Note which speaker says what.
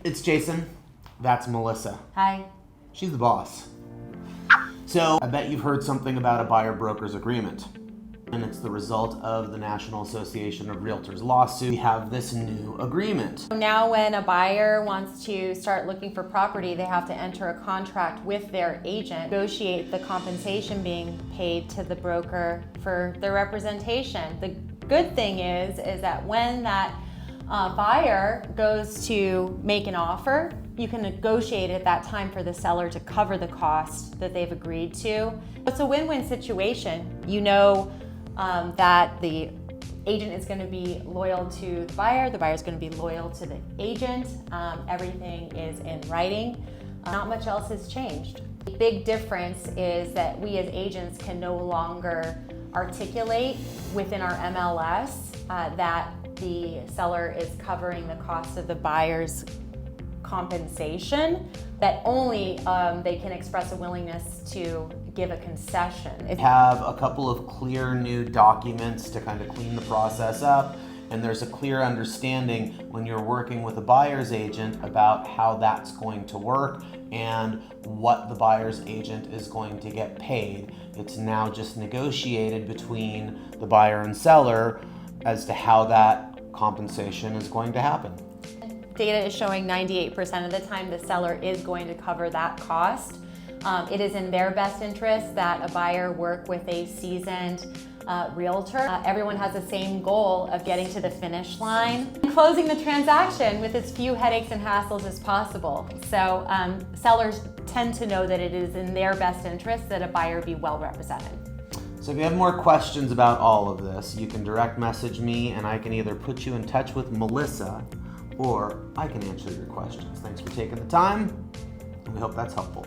Speaker 1: It's Jason. That's Melissa.
Speaker 2: Hi.
Speaker 1: She's the boss. So I bet you've heard something about a buyer-brokers agreement. And it's the result of the National Association of Realtors lawsuit. We have this new agreement.
Speaker 2: Now when a buyer wants to start looking for property, they have to enter a contract with their agent, negotiate the compensation being paid to the broker for their representation. The good thing is that when that buyer goes to make an offer, you can negotiate at that time for the seller to cover the cost that they've agreed to. It's a win-win situation. You know that the agent is going to be loyal to the buyer is going to be loyal to the agent. Everything is in writing. Not much else has changed. The big difference is that we as agents can no longer articulate within our MLS that the seller is covering the cost of the buyer's compensation, that only they can express a willingness to give a concession.
Speaker 1: We have a couple of clear new documents to kind of clean the process up, and there's a clear understanding when you're working with a buyer's agent about how that's going to work and what the buyer's agent is going to get paid. It's now just negotiated between the buyer and seller as to how that compensation is going to happen.
Speaker 2: Data is showing 98% of the time the seller is going to cover that cost. It is in their best interest that a buyer work with a seasoned realtor. Everyone has the same goal of getting to the finish line and closing the transaction with as few headaches and hassles as possible. So sellers tend to know that it is in their best interest that a buyer be well represented.
Speaker 1: So if you have more questions about all of this, you can direct message me and I can either put you in touch with Melissa or I can answer your questions. Thanks for taking the time, and we hope that's helpful.